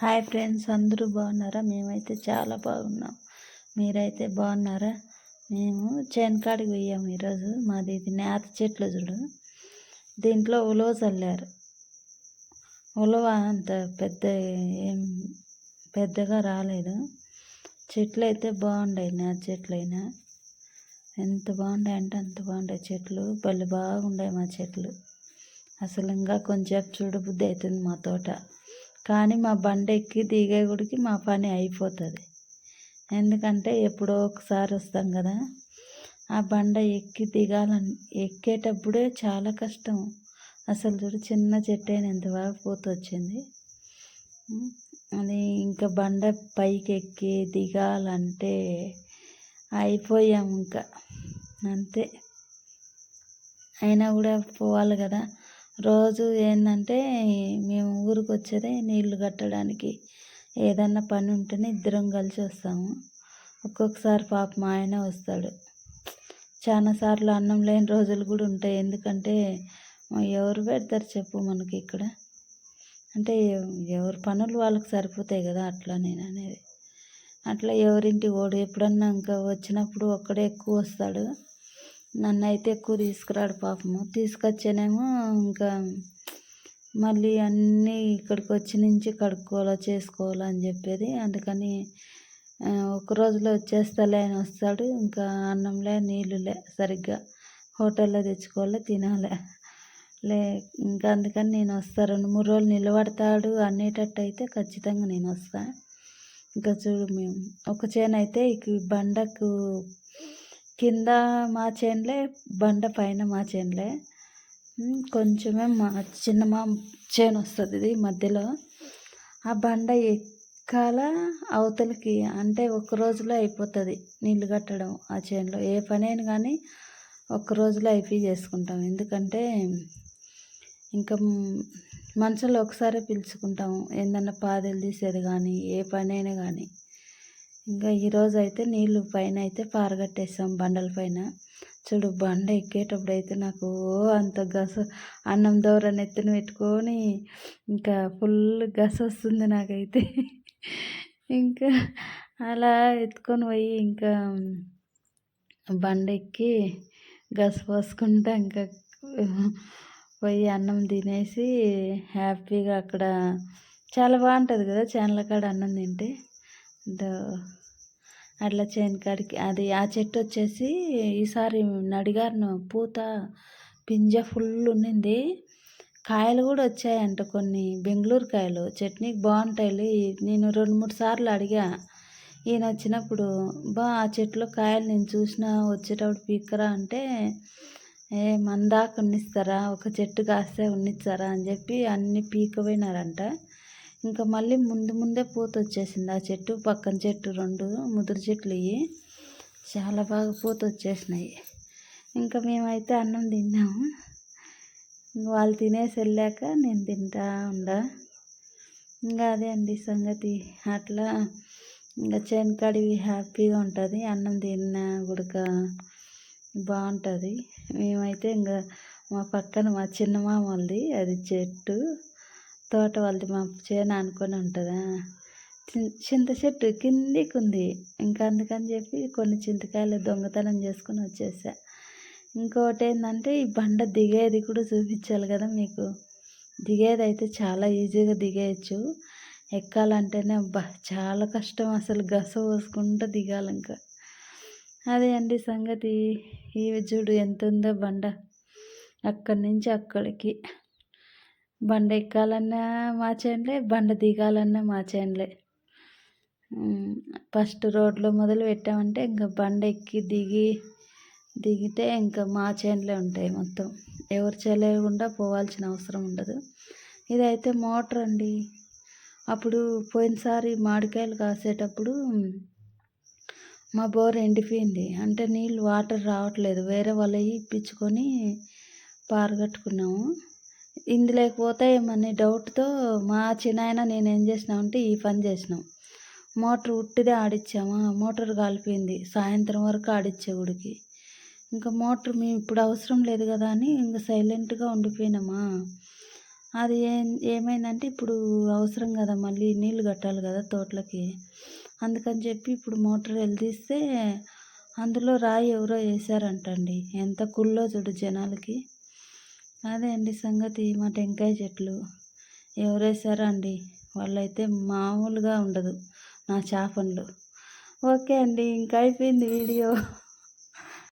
Hi friends, అందరూ బాగున్నారా? మేమైతే చాలా బాగున్నాం. మీరైతే బాగున్నారా? మేము చేను కాడికి పోయాము ఈరోజు. మాది ఇది నేత చెట్లు చూడు, దీంట్లో ఉలవ చల్లారు. ఉలవ అంత ఏం పెద్దగా రాలేదు. చెట్లు అయితే బాగుండాయి, నేత చెట్లు అయినా ఎంత బాగుండాయి అంటే అంత బాగుండాయి చెట్లు. భలే బాగుండాయి మా చెట్లు. అసలు ఇంకా కొంచెం చూడబుద్ధి అవుతుంది మా తోట. కానీ మా బండి ఎక్కి దిగే గుడికి మా పని అయిపోతుంది. ఎందుకంటే ఎప్పుడో ఒకసారి వస్తాం కదా, ఆ బండ ఎక్కి ఎక్కేటప్పుడే చాలా కష్టం. అసలు చూడు, చిన్న చెట్టు అయినా ఎంత బాగా పూత వచ్చింది. అది ఇంకా బండ పైకి ఎక్కి దిగాలంటే అయిపోయాము ఇంకా అంతే. అయినా కూడా పోవాలి కదా. రోజు ఏంటంటే మేము ఊరికి వచ్చేదే నీళ్లు కట్టడానికి, ఏదన్నా పని ఉంటేనే ఇద్దరం కలిసి వస్తాము. ఒక్కొక్కసారి పాప మా ఆయన వస్తాడు. చాలాసార్లు అన్నం లేని రోజులు కూడా ఉంటాయి. ఎందుకంటే ఎవరు పెడతారు చెప్పు మనకి ఇక్కడ. అంటే ఎవరి పనులు వాళ్ళకి సరిపోతాయి కదా, అట్లా నేను అనేది. అట్లా ఎవరింటి ఓడు ఎప్పుడన్నా ఇంకా వచ్చినప్పుడు ఒక్కడే ఎక్కువ వస్తాడు. నన్ను అయితే ఎక్కువ తీసుకురాడు పాపము. తీసుకొచ్చానేమో ఇంకా మళ్ళీ అన్నీ ఇక్కడికి వచ్చి నుంచి కడుక్కోవాలా చేసుకోవాలా అని చెప్పేది. అందుకని ఒక రోజులో వచ్చేస్తలే అని వస్తాడు. ఇంకా అన్నంలే నీళ్ళులే సరిగ్గా హోటల్లో తెచ్చుకోవాలి, తినాలి ఇంకా అందుకని నేను వస్తా. 2-3 రోజులు నిలబడతాడు అనేటట్టు అయితే ఖచ్చితంగా నేను వస్తా. ఇంకా చూడు, మేము ఒక చేను అయితే ఇక బండకు కింద మా చేనులే, బండ పైన మా చేనులే. కొంచెమే మా చేను వస్తుంది ఇది మధ్యలో. ఆ బండ ఎక్కాల అవతలకి, అంటే ఒక రోజులో అయిపోతుంది నీళ్ళు కట్టడం. ఆ చేనులో ఏ పనైనా కానీ ఒక్క రోజులో అయిపోయి చేసుకుంటాం. ఎందుకంటే ఇంకా మనుషులు ఒకసారి పిలుచుకుంటాము, ఏందన్నా పాదలు తీసేది కానీ ఏ పనైనా కానీ. ఇంకా ఈరోజు అయితే నీళ్ళు పైన అయితే పారగట్టేస్తాం బండల పైన. చూడు, బండ ఎక్కేటప్పుడు అయితే నాకు అంత అన్నం దూర నెత్తిన పెట్టుకొని ఇంకా ఫుల్ వస్తుంది నాకైతే. ఇంకా అలా ఎత్తుకొని పోయి ఇంకా బండ ఎక్కి పోసుకుంటా ఇంకా పోయి అన్నం తినేసి హ్యాపీగా అక్కడ చాలా బాగుంటుంది కదా చేనుల కాడ అన్నం తింటే. అట్లా చేను కాడికి అది ఆ చెట్టు వచ్చేసి ఈసారి నడిగారును పూత పింజ ఫుల్ ఉన్నింది. కాయలు కూడా వచ్చాయంట కొన్ని, బెంగళూరు కాయలు చట్నీకి బాగుంటాయి. నేను 2-3 సార్లు అడిగా ఈయన వచ్చినప్పుడు, ఆ చెట్లో కాయలు నేను చూసినా వచ్చేటప్పుడు పీక్కరా అంటే, మందాక ఉన్నిస్తారా, ఒక చెట్టు కాస్తే ఉన్నిస్తారా అని చెప్పి అన్ని పీకపోయినారంట. ఇంకా మళ్ళీ ముందే పూత వచ్చేసింది. ఆ చెట్టు పక్కన చెట్టు 2 ముదురు చెట్లు ఇవి చాలా బాగా పూత వచ్చేసినాయి. ఇంకా మేమైతే అన్నం తిన్నాము. వాళ్ళు తినేసి వెళ్ళాక నేను తింటా ఇంకా అదే అండి సంగతి. అట్లా ఇంకా చేను కాడివి హ్యాపీగా ఉంటుంది. అన్నం తిన్నా గుడక బాగుంటుంది. మేమైతే ఇంకా మా పక్కన మా చిన్న మామ వాళ్ళది అది చెట్టు తోట, వాళ్ళది మా చేను అనుకొని ఉంటుందా, చింత చెట్టు కిందికి ఉంది. ఇంకా అందుకని చెప్పి కొన్ని చింతకాయలు దొంగతనం చేసుకొని వచ్చేసా. ఇంకోటి ఏంటంటే ఈ బండ దిగేది కూడా చూపించాలి కదా మీకు. దిగేది అయితే చాలా ఈజీగా దిగేయచ్చు. ఎక్కాలంటేనే అబ్బా చాలా కష్టం. అసలు పోసుకుంటూ దిగాలి. ఇంకా అదే అండి సంగతి. ఇవి చూడు ఎంత ఉందో బండ. అక్కడి నుంచి అక్కడికి బండ ఎక్కాలన్నా మా చేనులే, బండ దిగాలన్నా మా చేనులే. ఫస్ట్ రోడ్లో మొదలు పెట్టామంటే ఇంకా బండ ఎక్కి దిగితే ఇంకా మా చేనులే ఉంటాయి మొత్తం. ఎవరు చేయలేకుండా పోవాల్సిన అవసరం ఉండదు. ఇదైతే మోటార్ అండి. అప్పుడు పోయినసారి మామిడికాయలు కాసేటప్పుడు మా బోర్ ఎండిపోయింది. అంటే నీళ్ళు వాటర్ రావట్లేదు. వేరే వాళ్ళవి ఇప్పించుకొని పారగట్టుకున్నాము. ఇందులోకి పోతాయేమని డౌట్తో మా చిన్నాయన నేనేం చేసినామంటే ఈ పని చేసినాం. మోటార్ ఉట్టిదే ఆడిచ్చామా, మోటార్ కాలిపోయింది. సాయంత్రం వరకు ఆడిచ్చే గుడికి ఇంకా మోటార్ మేము ఇప్పుడు అవసరం లేదు కదా అని ఇంకా సైలెంట్గా ఉండిపోయినామా. అది ఏమైందంటే ఇప్పుడు అవసరం కదా మళ్ళీ నీళ్ళు కట్టాలి కదా తోటలకి. అందుకని చెప్పి ఇప్పుడు మోటార్ ఎళ్దీస్తే అందులో రాయి ఎవరో ఏసారంటండి. ఎంత కుల్లో చూడు జనాలకి. అదే అండి సంగతి. మా టెంకాయ చెట్లు ఎవరేసారో అండి. వాళ్ళైతే మామూలుగా ఉండదు నా చేపలు. ఓకే అండి. ఇంక అయిపోయింది వీడియో.